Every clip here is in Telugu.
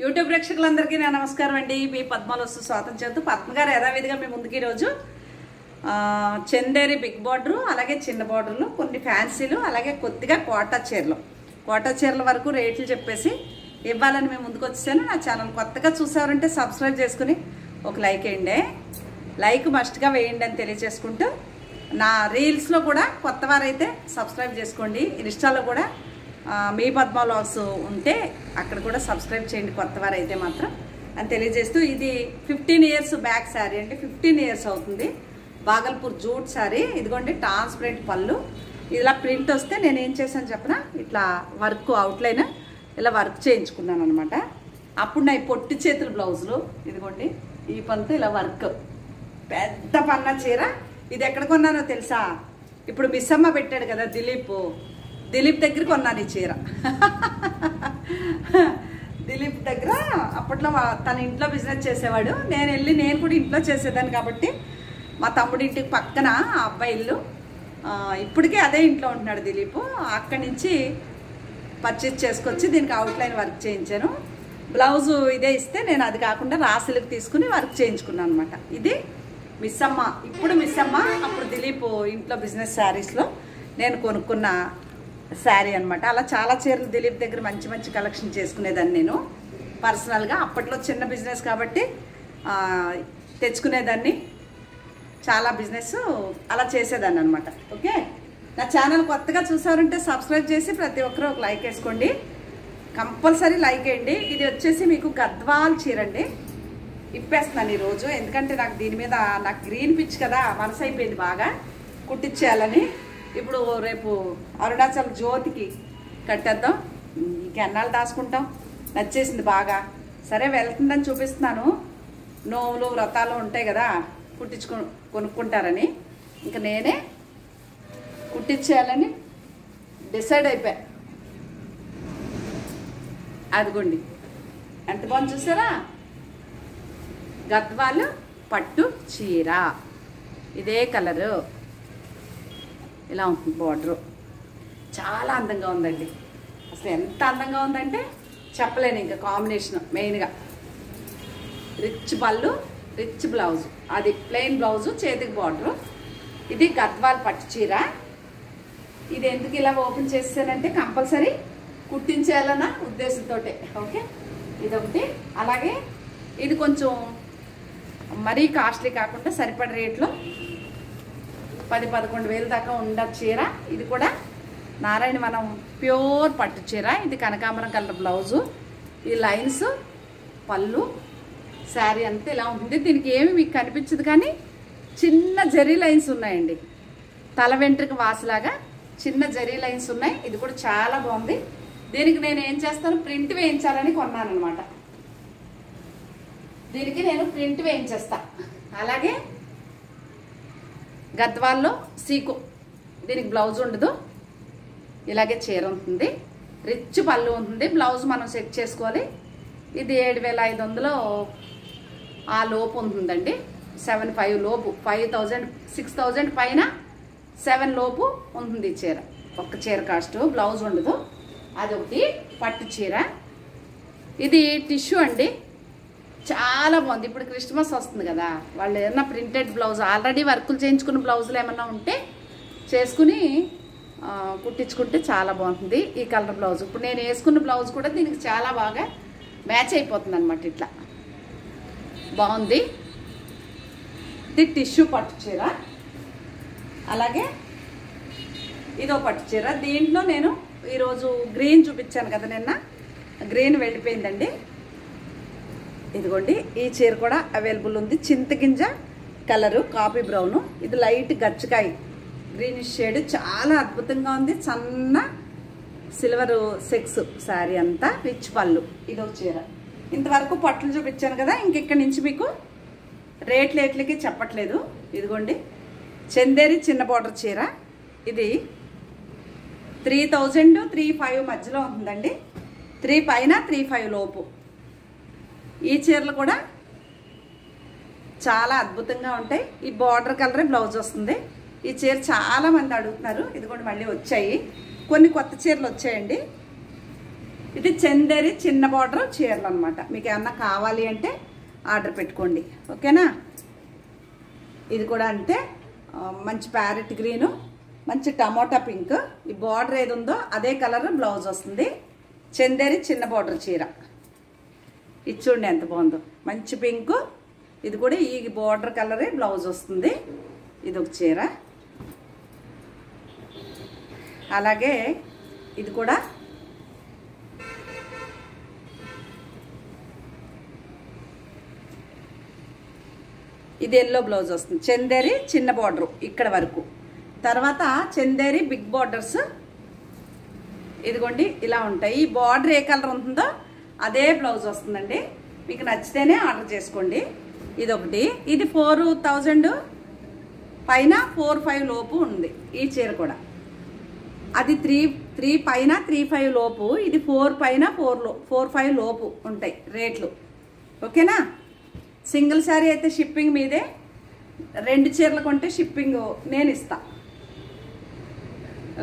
యూట్యూబ్ ప్రేక్షకులందరికీ నా నమస్కారం అండి. మీ పద్మలో స్వాగతం చేస్తూ పద్మ గారు యథావిధిగా మీ ముందుకి ఈరోజు చందేరి బిగ్ బార్డర్, అలాగే చిన్న బార్డర్లు, కొన్ని ఫ్యాన్సీలు, అలాగే కొద్దిగా కోటా చీరల వరకు రేట్లు చెప్పేసి ఇవ్వాలని మేము ముందుకు వచ్చేసాను. నా ఛానల్ కొత్తగా చూసారంటే సబ్స్క్రైబ్ చేసుకుని ఒక లైక్ వేయండి, లైక్ మస్ట్గా వేయండి అని తెలియజేసుకుంటూ, నా రీల్స్లో కూడా కొత్త వారైతే సబ్స్క్రైబ్ చేసుకోండి. ఇన్స్టాలో కూడా మీ పద్మ వ్లాగ్స్ ఉంటే అక్కడ కూడా సబ్స్క్రైబ్ చేయండి కొత్త వారైతే మాత్రం అని తెలియజేస్తూ, ఇది 15 ఇయర్స్ బ్యాక్ శారీ అండి. 15 ఇయర్స్ అవుతుంది. బాగల్పూర్ జూట్ శారీ. ఇదిగోండి ట్రాన్స్పరెంట్ పళ్ళు. ఇలా ప్రింట్ వస్తే నేను ఏం చేశాను చెప్పనా, ఇట్లా వర్క్ అవుట్లైన్ ఇలా వర్క్ చేయించుకున్నాను అనమాట. అప్పుడు నా పొట్టి చేతుల బ్లౌజులు ఇదిగోండి ఈ పనితో ఇలా వర్క్, పెద్ద పన్న చీర. ఇది ఎక్కడ కొన్నానో తెలుసా? ఇప్పుడు మిస్సమ్మ పెట్టాడు కదా దిలీప్ దగ్గర కొన్నాను ఈ చీర. దిలీప్ దగ్గర అప్పట్లో తన ఇంట్లో బిజినెస్ చేసేవాడు. నేను కూడా ఇంట్లో చేసేదాన్ని కాబట్టి మా తమ్ముడి ఇంటికి పక్కన ఆ అబ్బాయి ఇల్లు. ఇప్పటికే అదే ఇంట్లో ఉంటున్నాడు దిలీప్. అక్కడి నుంచి పర్చేజ్ చేసుకొచ్చి దీనికి అవుట్లైన్ వర్క్ చేయించాను. బ్లౌజు ఇదే ఇస్తే నేను అది కాకుండా రాసులకు తీసుకుని వర్క్ చేయించుకున్నాను అనమాట. ఇది మిస్సమ్మ, ఇప్పుడు మిస్సమ్మ, అప్పుడు దిలీప్ ఇంట్లో బిజినెస్ శారీస్లో నేను కొనుక్కున్న శారీ అనమాట. అలా చాలా చీరలు దిలీప్ దగ్గర మంచి మంచి కలెక్షన్ చేసుకునేదాన్ని నేను పర్సనల్గా. అప్పట్లో చిన్న బిజినెస్ కాబట్టి తెచ్చుకునేదాన్ని, చాలా బిజినెస్ అలా చేసేదాన్ని అనమాట. ఓకే, నా ఛానల్ కొత్తగా చూసారంటే సబ్స్క్రైబ్ చేసి ప్రతి ఒక్కరూ ఒక లైక్ వేసుకోండి, కంపల్సరీ లైక్ వేయండి. ఇది వచ్చేసి మీకు గద్వాల్ చీర అండి. ఇప్పేస్తున్నాను ఈరోజు, ఎందుకంటే నాకు దీని మీద నాకు గ్రీన్ పిచ్ కదా, మనసు అయిపోయింది బాగా కుట్టించేయాలని. ఇప్పుడు రేపు అరుణాచల్ జ్యోతికి కట్టేద్దాం, ఇంకెన్నాళ్ళు దాచుకుంటాం, నచ్చేసింది బాగా. సరే వెళ్తుందని చూపిస్తున్నాను. నోవులు వ్రతాలు ఉంటాయి కదా, కొనుక్కుంటారని ఇంకా నేనే కుట్టించేయాలని డిసైడ్ అయిపోయా. అదిగోండి ఎంత బాగుంది చూసారా, గద్వాలు పట్టు చీర, ఇదే కలరు, ఇలా ఉంటుంది బార్డరు. చాలా అందంగా ఉందండి. అసలు ఎంత అందంగా ఉందంటే చెప్పలేను. ఇంకా కాంబినేషన్ మెయిన్గా రిచ్ పళ్ళు, రిచ్ బ్లౌజు, అది ప్లెయిన్ బ్లౌజు, చేతికి బార్డరు. ఇది గద్వాల్ పట్టు చీర. ఇది ఎందుకు ఇలా ఓపెన్ చేసానంటే కంపల్సరీ కుట్టించేయాలన్న ఉద్దేశంతో. ఓకే, ఇదొకటి. అలాగే ఇది కొంచెం మరీ కాస్ట్లీ కాకుండా సరిపడే రేట్లో 10-11 వేలు దాకా ఉండ చీర. ఇది కూడా నారాయణ మనం ప్యూర్ పట్టు చీర. ఇది కనకాంబరం కలర్ బ్లౌజు, ఈ లైన్స్ పళ్ళు, శారీ అంతా ఇలా ఉంటుంది. దీనికి ఏమి మీకు కనిపించదు కానీ చిన్న జరీ లైన్స్ ఉన్నాయండి, తల వెంట్రుక వాసులాగా చిన్న జరీ లైన్స్ ఉన్నాయి. ఇది కూడా చాలా బాగుంది. దీనికి నేను ఏం చేస్తాను, ప్రింట్ వేయించాలని కొన్నాను అనమాట. దీనికి నేను ప్రింట్ వేయించేస్తా. అలాగే గద్వాల్లో సీకు, దీనికి బ్లౌజ్ ఉండదు, ఇలాగే చీర ఉంటుంది, రిచ్ పళ్ళు ఉంటుంది, బ్లౌజ్ మనం సెట్ చేసుకోవాలి. ఇది 7500 ఆ లోపు ఉంటుందండి. 7500 లోపు, 5000 6000 పైన 7 లోపు ఉంటుంది ఈ చీర. ఒక్క చీర కాస్ట్, బ్లౌజ్ ఉండదు. అదొకటి పట్టు చీర. ఇది టిష్యూ అండి, చాలా బాగుంది. ఇప్పుడు క్రిస్మస్ వస్తుంది కదా, వాళ్ళు ఏమన్నా ప్రింటెడ్ బ్లౌజ్, ఆల్రెడీ వర్కులు చేయించుకున్న బ్లౌజులు ఏమన్నా ఉంటే చేసుకుని కుట్టించుకుంటే చాలా బాగుంటుంది. ఈ కలర్ బ్లౌజ్, ఇప్పుడు నేను వేసుకున్న బ్లౌజ్ కూడా దీనికి చాలా బాగా మ్యాచ్ అయిపోతుంది అనమాట. ఇట్లా బాగుంది. ఇది టిష్యూ పట్టు చీర. అలాగే ఇదో పట్టు చీర. దీంట్లో నేను ఈరోజు గ్రీన్ చూపించాను కదా, నిన్న గ్రీన్ వెళ్ళిపోయిందండి. ఇదిగోండి ఈ చీర కూడా అవైలబుల్ ఉంది. చింతగింజ కలరు, కాఫీ బ్రౌను, ఇది లైట్ గచ్చకాయ గ్రీనిష్ షేడ్, చాలా అద్భుతంగా ఉంది. సన్న సిల్వర్ సెక్స్ శారీ అంతా, రిచ్ పళ్ళు. ఇదో చీర. ఇంతవరకు పట్లు చూపించాను కదా, ఇంకెక్కడి నుంచి మీకు రేట్లకి చెప్పట్లేదు. ఇదిగోండి చందేరి చిన్న బార్డర్ చీర. ఇది 3000-3500 మధ్యలో ఉంటుందండి. 3 పైన 3500 లోపు. ఈ చీరలు కూడా చాలా అద్భుతంగా ఉంటాయి. ఈ బార్డర్ కలరే బ్లౌజ్ వస్తుంది. ఈ చీర చాలా మంది అడుగుతున్నారు. ఇదిగోండి మళ్ళీ వచ్చాయి, కొన్ని కొత్త చీరలు వచ్చాయండి. ఇది చందేరి చిన్న బార్డర్ చీరలు అనమాట. మీకు ఏమన్నా కావాలి అంటే ఆర్డర్ పెట్టుకోండి, ఓకేనా. ఇది కూడా అంతే, మంచి ప్యారెట్ గ్రీను, మంచి టమోటా పింక్. ఈ బార్డర్ ఏది ఉందో అదే కలర్ బ్లౌజ్ వస్తుంది. చందేరి చిన్న బార్డర్ చీర ఇది చూడండి ఎంత బాగుందో, మంచి పింక్. ఇది కూడా ఈ బార్డర్ కలరే బ్లౌజ్ వస్తుంది. ఇది ఒక చీర. అలాగే ఇది కూడా ఇది ఎల్లో బ్లౌజ్ వస్తుంది. చందేరి చిన్న బార్డర్ ఇక్కడ వరకు. తర్వాత చందేరి బిగ్ బార్డర్స్ ఇదిగోండి ఇలా ఉంటాయి. ఈ బార్డర్ ఏ కలర్ ఉంటుందో అదే బ్లౌజ్ వస్తుందండి. మీకు నచ్చితేనే ఆర్డర్ చేసుకోండి. ఇది ఒకటి. ఇది 4000 పైన 45 లోపు ఉంది ఈ చీర కూడా. అది 3 పైన 35 లోపు, ఇది 4 పైన 4-5 లోపు ఉంటాయి రేట్లు, ఓకేనా. సింగిల్ శారీ అయితే షిప్పింగ్ మీదే, 2 చీరలు కొంటే షిప్పింగ్ నేను ఇస్తా,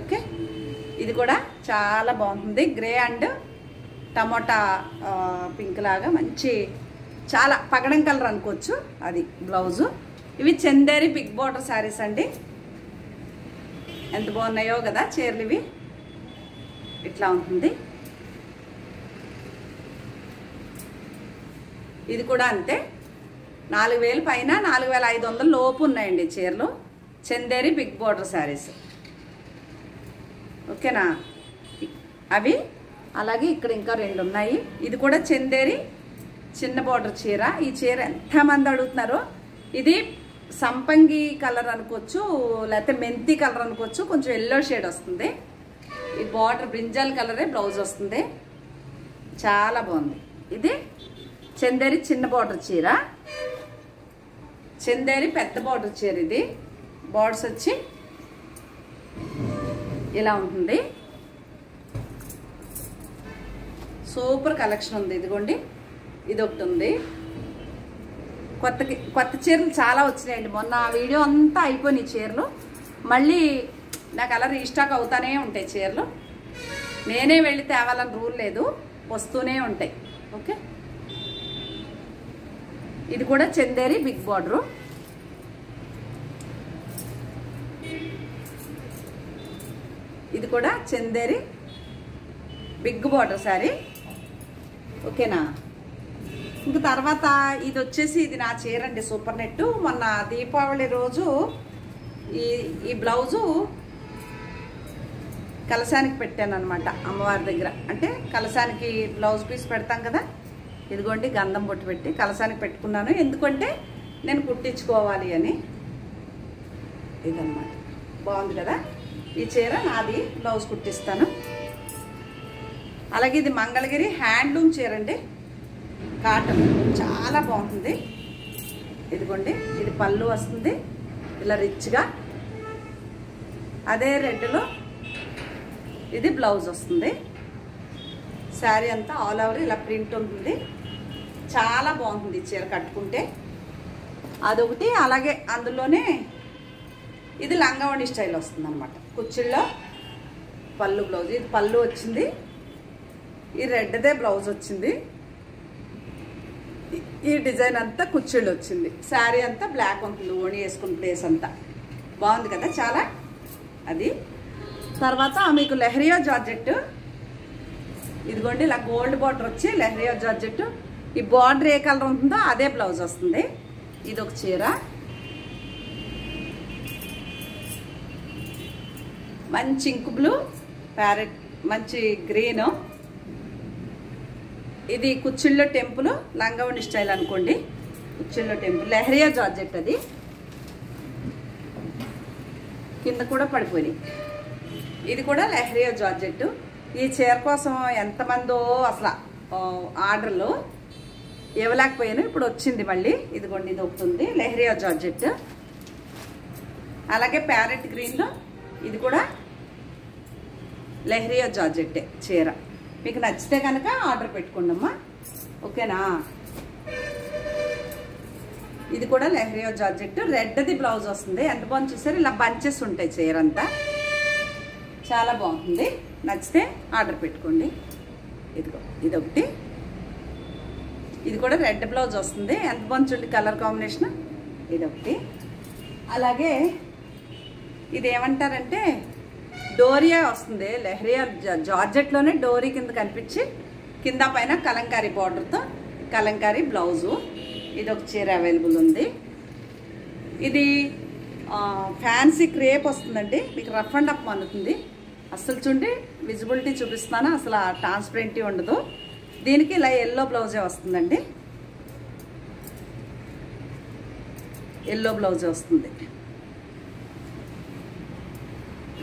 ఓకే. ఇది కూడా చాలా బాగుంటుంది. గ్రే అండ్ టమోటా పింక్ లాగా మంచి, చాలా పగడం కలర్ అనుకోవచ్చు. అది బ్లౌజు. ఇవి చందేరి బిగ్ బార్డర్ శారీస్ అండి. ఎంత బాగున్నాయో కదా చీరలు ఇవి. ఇట్లా ఉంటుంది. ఇది కూడా అంతే, 4000 పైన 4500 లోపు ఉన్నాయండి చీరలు. చందేరి బిగ్ బార్డర్ శారీస్, ఓకేనా. అవి అలాగే ఇక్కడ ఇంకా 2 ఉన్నాయి. ఇది కూడా చందేరి చిన్న బార్డర్ చీర. ఈ చీర ఎంతమంది అడుగుతున్నారో. ఇది సంపంగి కలర్ అనుకోవచ్చు, లేకపోతే మెంతి కలర్ అనుకోవచ్చు. కొంచెం ఎల్లో షేడ్ వస్తుంది. ఈ బార్డర్ బ్రింజాల్ కలరే బ్లౌజ్ వస్తుంది. చాలా బాగుంది. ఇది చందేరి చిన్న బార్డర్ చీర. చందేరి పెద్ద బార్డర్ చీర. ఇది బార్డర్స్ వచ్చి ఇలా ఉంటుంది. సూపర్ కలెక్షన్ ఉంది. ఇదిగోండి ఇది ఒకటి ఉంది. కొత్త చీరలు చాలా వచ్చినాయండి. మొన్న వీడియో అంతా అయిపోయినాయి చీరలు. మళ్ళీ నాకు అలా రీస్టాక్ అవుతానే ఉంటాయి చీరలు. నేనే వెళ్ళి తేవాలని రూల్ లేదు, వస్తూనే ఉంటాయి, ఓకే. ఇది కూడా చందేరి బిగ్ బార్డరు. ఇది కూడా చందేరి బిగ్ బార్డర్ శారీ, ఓకేనా. ఇంక తర్వాత ఇది వచ్చేసి ఇది నా చీర అండి, సూపర్ నెట్. మొన్న దీపావళి రోజు ఈ బ్లౌజు కలశానికి పెట్టాను అనమాట అమ్మవారి దగ్గర. అంటే కలశానికి బ్లౌజ్ పీస్ పెడతాం కదా, ఇదిగోండి గంధం బొట్టు పెట్టి కలశానికి పెట్టుకున్నాను. ఎందుకంటే నేను కుట్టించుకోవాలి అని. ఇదన్నమాట. బాగుంది కదా ఈ చీర. నాది బ్లౌజ్ కుట్టిస్తాను. అలాగే ఇది మంగళగిరి హ్యాండ్లూమ్ చీర అండి, కాటన్. చాలా బాగుంటుంది. ఇదిగోండి ఇది పళ్ళు వస్తుంది ఇలా రిచ్గా. అదే రెడ్లో ఇది బ్లౌజ్ వస్తుంది. శారీ అంతా ఆల్ ఓవర్ ఇలా ప్రింట్ ఉంటుంది. చాలా బాగుంటుంది చీర కట్టుకుంటే. అదొకటి. అలాగే అందులోనే ఇది లంగావణి స్టైల్ వస్తుంది అనమాట. కుచ్చిళ్ళలో పళ్ళు బ్లౌజ్. ఇది పళ్ళు వచ్చింది. ఈ రెడ్దే బ్లౌజ్ వచ్చింది. ఈ డిజైన్ అంతా కుచ్చిళ్ళు వచ్చింది. శారీ అంతా బ్లాక్ ఉంటుంది. ఓణి వేసుకున్న ప్లేస్ అంతా బాగుంది కదా చాలా. అది తర్వాత మీకు లెహరియా జార్జెట్. ఇదిగోండి ఇలా గోల్డ్ బార్డర్ వచ్చి లెహరియా జార్జెట్. ఈ బార్డర్ ఏ కలర్ ఉంటుందో అదే బ్లౌజ్ వస్తుంది. ఇది ఒక చీర. మంచి ఇంకు బ్లూ, ప్యారెట్, మంచి గ్రీను. ఇది కుచ్చిళ్ళో టెంపుల్ లంగావణి స్టైల్ అనుకోండి. కుచ్చిళ్ళో టెంపుల్ లెహరియా జార్జెట్. అది కింద కూడా పడిపోయి. ఇది కూడా లెహరియా జార్జెట్. ఈ చీర కోసం ఎంతమందో అసలు ఆర్డర్లు ఇవ్వలేకపోయాను. ఇప్పుడు వచ్చింది మళ్ళీ. ఇదిగోండి ఇది ఒకటి ఉంది లెహరియా జార్జెట్. అలాగే ప్యారెట్ గ్రీన్లో ఇది కూడా లెహరియా జార్జెట్టే చీర. మీకు నచ్చితే కనుక ఆర్డర్ పెట్టుకోండి అమ్మా, ఓకేనా. ఇది కూడా లెహరియా జార్జెట్. రెడ్ది బ్లౌజ్ వస్తుంది. ఎంత బాగుంది చూసారు. ఇలా బంచెస్ ఉంటాయి చీర అంతా. చాలా బాగుంటుంది. నచ్చితే ఆర్డర్ పెట్టుకోండి. ఇదిగో ఇదొకటి, ఇది కూడా రెడ్ బ్లౌజ్ వస్తుంది. ఎంత బాగుంది చూడండి కలర్ కాంబినేషన్. ఇదొకటి. అలాగే ఇది ఏమంటారంటే డోరియా వస్తుంది, లెహరియా జార్జెట్లోనే డోరీ కింద కనిపించి కింద పైన కలంకారీ బార్డర్తో కలంకారీ బ్లౌజు. ఇది ఒక చీర అవైలబుల్ ఉంది. ఇది ఫ్యాన్సీ క్రేప్ వస్తుందండి, మీకు రఫ్ అండ్ అప్ అందుతుంది. అసలు చూడండి విజిబిలిటీ చూపిస్తాను, అసలు ట్రాన్స్పరెంటీ ఉండదు. దీనికి ఇలా ఎల్లో బ్లౌజే వస్తుందండి, ఎల్లో బ్లౌజే వస్తుంది.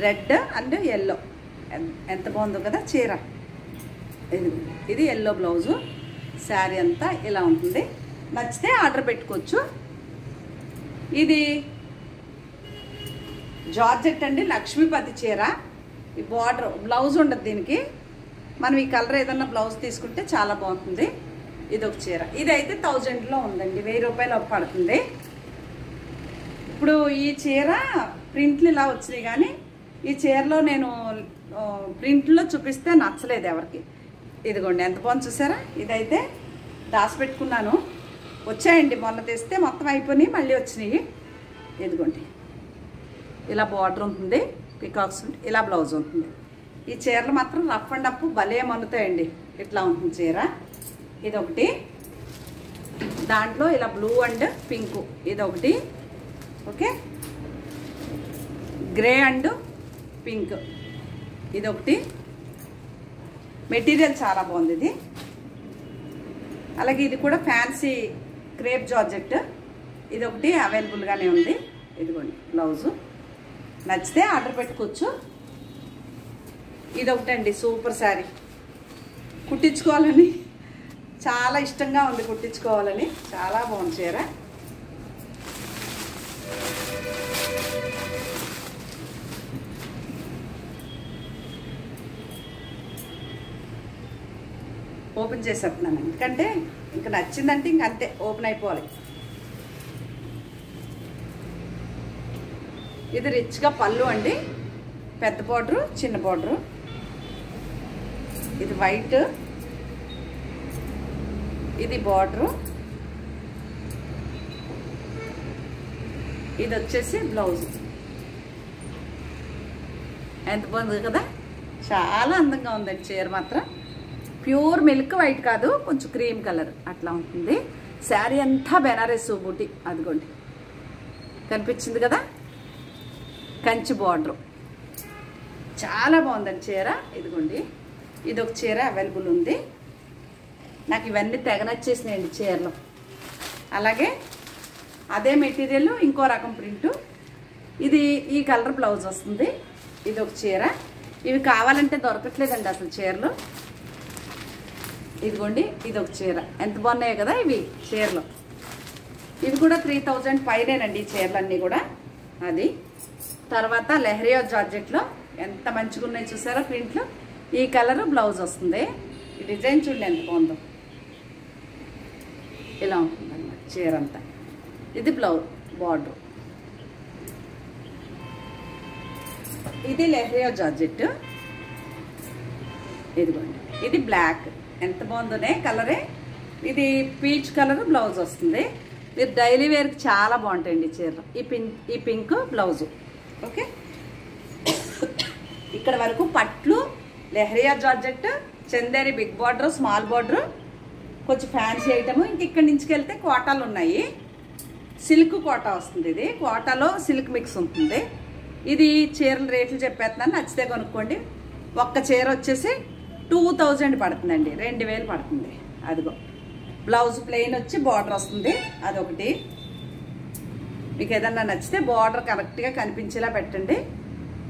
రెడ్ అండ్ ఎల్లో ఎంత బాగుందో కదా చీర. ఇది ఎల్లో బ్లౌజు. శారీ అంతా ఇలా ఉంటుంది. నచ్చితే ఆర్డర్ పెట్టుకోవచ్చు. ఇది జార్జెట్ అండి, లక్ష్మీపతి చీర. ఈ బార్డర్ బ్లౌజ్ ఉండదు దీనికి. మనం ఈ కలర్ ఏదన్నా బ్లౌజ్ తీసుకుంటే చాలా బాగుంటుంది. ఇది ఒక చీర. ఇది అయితే 1000లో ఉందండి, 1000 రూపాయలు పడుతుంది. ఇప్పుడు ఈ చీర ప్రింట్లు ఇలా వచ్చినాయి, కానీ ఈ చీరలో నేను ప్రింట్లో చూపిస్తే నచ్చలేదు ఎవరికి. ఇదిగోండి ఎంత బాగుంది చూసారా. ఇదైతే దాచిపెట్టుకున్నాను, వచ్చాయండి మొన్న తెస్తే మొత్తం అయిపోయినాయి, మళ్ళీ వచ్చినాయి. ఇదిగోండి ఇలా బార్డర్ ఉంటుంది, పికాక్స్ ఇలా బ్లౌజ్ ఉంటుంది. ఈ చీరలు మాత్రం రఫ్ అండ్ అప్ భలే మన్నుతాయండి. ఇట్లా ఉంటుంది చీర. ఇదొకటి, దాంట్లో ఇలా బ్లూ అండ్ పింక్. ఇదొకటి, ఓకే, గ్రే అండ్ పింక్. ఇదొకటి. మెటీరియల్ చాలా బాగుంది ఇది. అలాగే ఇది కూడా ఫ్యాన్సీ క్రేప్ జార్జెట్. ఇదొకటి అవైలబుల్గానే ఉంది. ఇదిగోండి బ్లౌజు. నచ్చితే ఆర్డర్ పెట్టుకోవచ్చు. ఇదొకటండి సూపర్ శారీ, కుట్టించుకోవాలని చాలా ఇష్టంగా ఉంది, కుట్టించుకోవాలని. చాలా బాగుంది చీర. ఓపెన్ చేసేస్తున్నాను, ఎందుకంటే ఇంకా నచ్చిందంటే ఇంక అంతే, ఓపెన్ అయిపోవాలి. ఇది రిచ్గా పళ్ళు అండి, పెద్ద బార్డరు చిన్న బార్డరు. ఇది వైట్, ఇది బార్డరు. ఇది వచ్చేసి బ్లౌజ్. ఎంత బాగుంది కదా, చాలా అందంగా ఉందండి చీర మాత్రం. ప్యూర్ మిల్క్ వైట్ కాదు, కొంచెం క్రీమ్ కలర్ అట్లా ఉంటుంది. శారీ అంతా బెనారస్ బూటీ. అదిగోండి కనిపించింది కదా, కంచి బార్డర్. చాలా బాగుందండి చీర. ఇదిగోండి ఇదొక చీర అవైలబుల్ ఉంది. నాకు ఇవన్నీ తెగ నచ్చేసినాయండి చీరలు. అలాగే అదే మెటీరియల్ ఇంకో రకం ప్రింటు. ఇది ఈ కలర్ బ్లౌజ్ వస్తుంది. ఇదొక చీర. ఇవి కావాలంటే దొరకట్లేదండి అసలు చీరలు. ఇదిగోండి ఇదొక చీర. ఎంత బాగున్నాయి కదా ఇవి చీరలు. ఇవి కూడా 3000 పైనేనండి ఈ చీరలన్నీ కూడా. అది తర్వాత లెహరియా జార్జెట్లో ఎంత మంచిగా ఉన్నాయి చూసారా ప్రింట్లు. ఈ కలర్ బ్లౌజ్ వస్తుంది. ఈ డిజైన్ చూడండి ఎంత బాగుందో. ఇలా ఉంటుంది అన్నమాట చీర అంతా. ఇది బ్లౌజ్ బార్డర్. ఇది లెహరియా జార్జెట్. ఇదిగోండి ఇది బ్లాక్. ఎంత బాగుందోనే కలరే. ఇది పీచ్ కలర్ బ్లౌజ్ వస్తుంది. మీరు డైలీ వేర్కి చాలా బాగుంటాయండి చీరలు. ఈ పింక్ బ్లౌజు. ఓకే, ఇక్కడ వరకు పట్లు, leheriya georgette, Chanderi big border, small border, కొంచెం ఫ్యాన్సీ ఐటమ్. ఇంక ఇక్కడి నుంచి వెళ్తే కోటాలు ఉన్నాయి. సిల్క్ కోటా వస్తుంది. ఇది కోటాలో సిల్క్ మిక్స్ ఉంటుంది. ఇది చీరల రేట్లు చెప్పేస్తున్నాను, నచ్చితే కొనుక్కోండి. ఒక్క చీర వచ్చేసి 2000 పడుతుందండి, 2000 పడుతుంది. అదిగో బ్లౌజ్ ప్లెయిన్ వచ్చి బార్డర్ వస్తుంది. అదొకటి. మీకు ఏదన్నా నచ్చితే బార్డర్ కరెక్ట్గా కనిపించేలా పెట్టండి.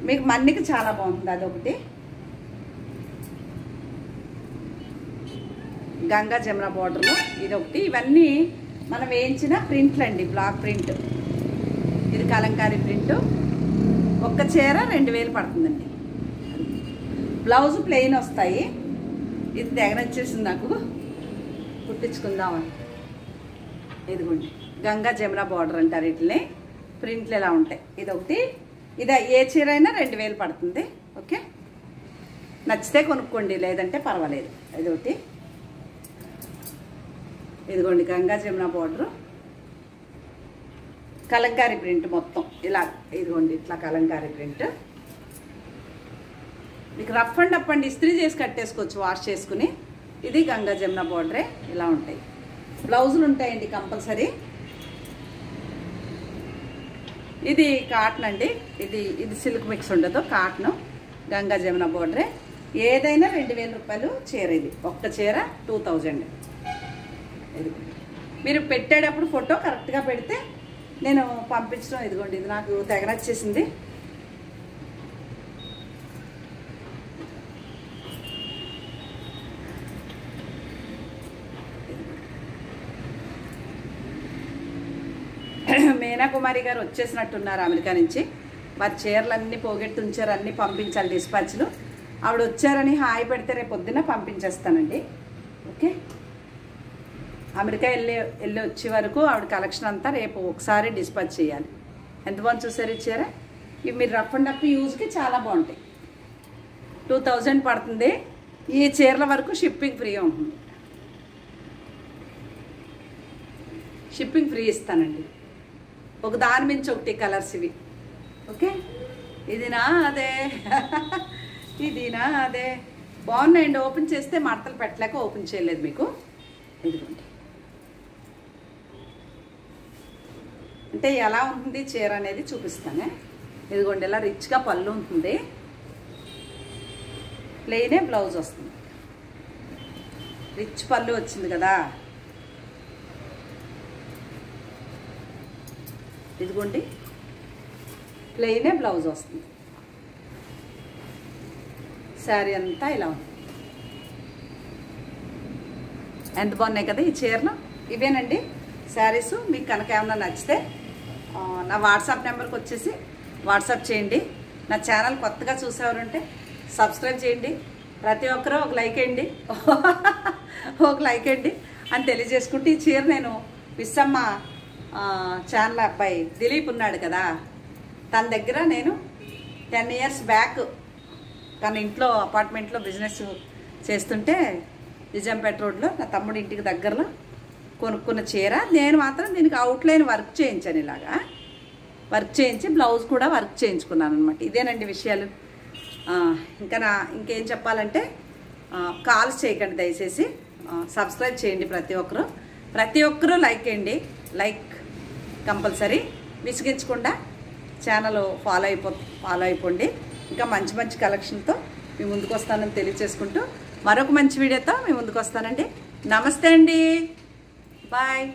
మీకు మన్నికి చాలా బాగుంటుంది. అదొకటి. గంగా జమున బార్డర్లో ఇదొకటి. ఇవన్నీ మనం వేయించిన ప్రింట్లు అండి, బ్లాక్ ప్రింట్. ఇది కలంకారీ ప్రింట్. ఒక్క చీర 2000 పడుతుందండి. బ్లౌజ్ ప్లెయిన్ వస్తాయి. ఇది తెగనొచ్చేసింది నాకు, కుట్టించుకుందామని. ఇదిగోండి గంగా జమున బార్డర్ అంటారు వీటిని. ప్రింట్లు ఎలా ఉంటాయి. ఇదొకటి. ఇది ఏ చీర అయినా 2000 పడుతుంది. ఓకే, నచ్చితే కొనుక్కోండి, లేదంటే పర్వాలేదు. ఇదొకటి. ఇదిగోండి గంగా జమున బార్డరు, కలంకారీ ప్రింట్ మొత్తం ఇలా. ఇదిగోండి ఇట్లా కలంకారీ ప్రింట్. మీకు రఫ్ అండ్ అప్ అండి, ఇస్త్రీ చేసి కట్టేసుకోవచ్చు వాష్ చేసుకుని. ఇది గంగా జమున బార్డరే. ఇలా ఉంటాయి. బ్లౌజులు ఉంటాయండి కంపల్సరీ. ఇది కాటన్ అండి, ఇది సిల్క్ మిక్స్ ఉండదు, కాటన్. గంగా జమున బార్డరే. ఏదైనా 2000 రూపాయలు చీర. ఇది ఒక్క చీర 2000. ఇది మీరు పెట్టేటప్పుడు ఫోటో కరెక్ట్గా పెడితే నేను పంపించడం. ఇదిగోండి ఇది నాకు తెగ నచ్చేసింది. మీనా కుమారి గారు వచ్చేసినట్టున్నారు అమెరికా నుంచి. వారి చీరలన్నీ పోగొట్టి ఉంచారు, అన్నీ పంపించాలి డిస్పాచ్లు. ఆవిడ వచ్చారని హాయి పెడితే రేపు పొద్దున్న పంపించేస్తానండి. ఓకే. అమెరికా వెళ్ళి వచ్చే వరకు ఆవిడ కలెక్షన్ అంతా రేపు ఒకసారి డిస్పాచ్ చేయాలి. ఎంత బాగుంది చూసారు ఈ చీర. ఇవి మీరు రఫ్ అండ్ అప్ యూజ్కి చాలా బాగుంటాయి. 2000 పడుతుంది. ఈ చీరల వరకు షిప్పింగ్ ఫ్రీ ఉంటుంది. షిప్పింగ్ ఫ్రీ ఇస్తానండి. ఒక దాని మించి ఒకటి కలర్స్ ఇవి. ఓకే. ఇది నా అదే ఇది నా అదే బాగున్నాయండి. ఓపెన్ చేస్తే మడతలు పెట్టలేక ఓపెన్ చేయలేదు మీకు. ఇదిగోండి. అంటే ఎలా ఉంటుంది చీర అనేది చూపిస్తానే. ఇదిగోండి ఇలా రిచ్గా పళ్ళు ఉంటుంది, ప్లెయినే బ్లౌజ్ వస్తుంది. రిచ్ పళ్ళు వచ్చింది కదా. ఇదిగోండి ప్లెయినే బ్లౌజ్ వస్తుంది. శారీ అంతా ఇలా ఉంది. ఎంత బాగున్నాయి కదా ఈ చీరలు. ఇవేనండి శారీస్. మీకు కనుక ఏమన్నా నచ్చితే నా వాట్సాప్ నెంబర్కి వచ్చేసి వాట్సాప్ చేయండి. నా ఛానల్ కొత్తగా చూసేవారంటే సబ్స్క్రైబ్ చేయండి. ప్రతి ఒక్కరూ ఒక లైక్ వేయండి, ఒక లైక్ వేయండి అని తెలియజేసుకుంటే, ఈ చీర నేను విస్సమ్మ ఛానల్ అబ్బాయి దిలీప్ ఉన్నాడు కదా, తన దగ్గర నేను 10 years బ్యాక్ తన ఇంట్లో అపార్ట్మెంట్లో బిజినెస్ చేస్తుంటే నిజాంపేట రోడ్లో నా తమ్ముడి ఇంటికి దగ్గరలో కొనుక్కున్న చీర. నేను మాత్రం దీనికి అవుట్లైన్ వర్క్ చేయించాను, ఇలాగా వర్క్ చేయించి బ్లౌజ్ కూడా వర్క్ చేయించుకున్నాను అనమాట. ఇదేనండి విషయాలు. ఇంకేం చెప్పాలంటే కాల్స్ చేయకండి దయచేసి, సబ్స్క్రైబ్ చేయండి. ప్రతి ఒక్కరూ లైక్ వేయండి. Like compulsory. విసిగించకుండా ఛానల్ ఫాలో అయిపోండి. ఇంకా మంచి మంచి కలెక్షన్తో మీ ముందుకు వస్తానని తెలియచేసుకుంటూ మరొక మంచి వీడియోతో మీ ముందుకు వస్తానండి. నమస్తే అండి. బాయ్.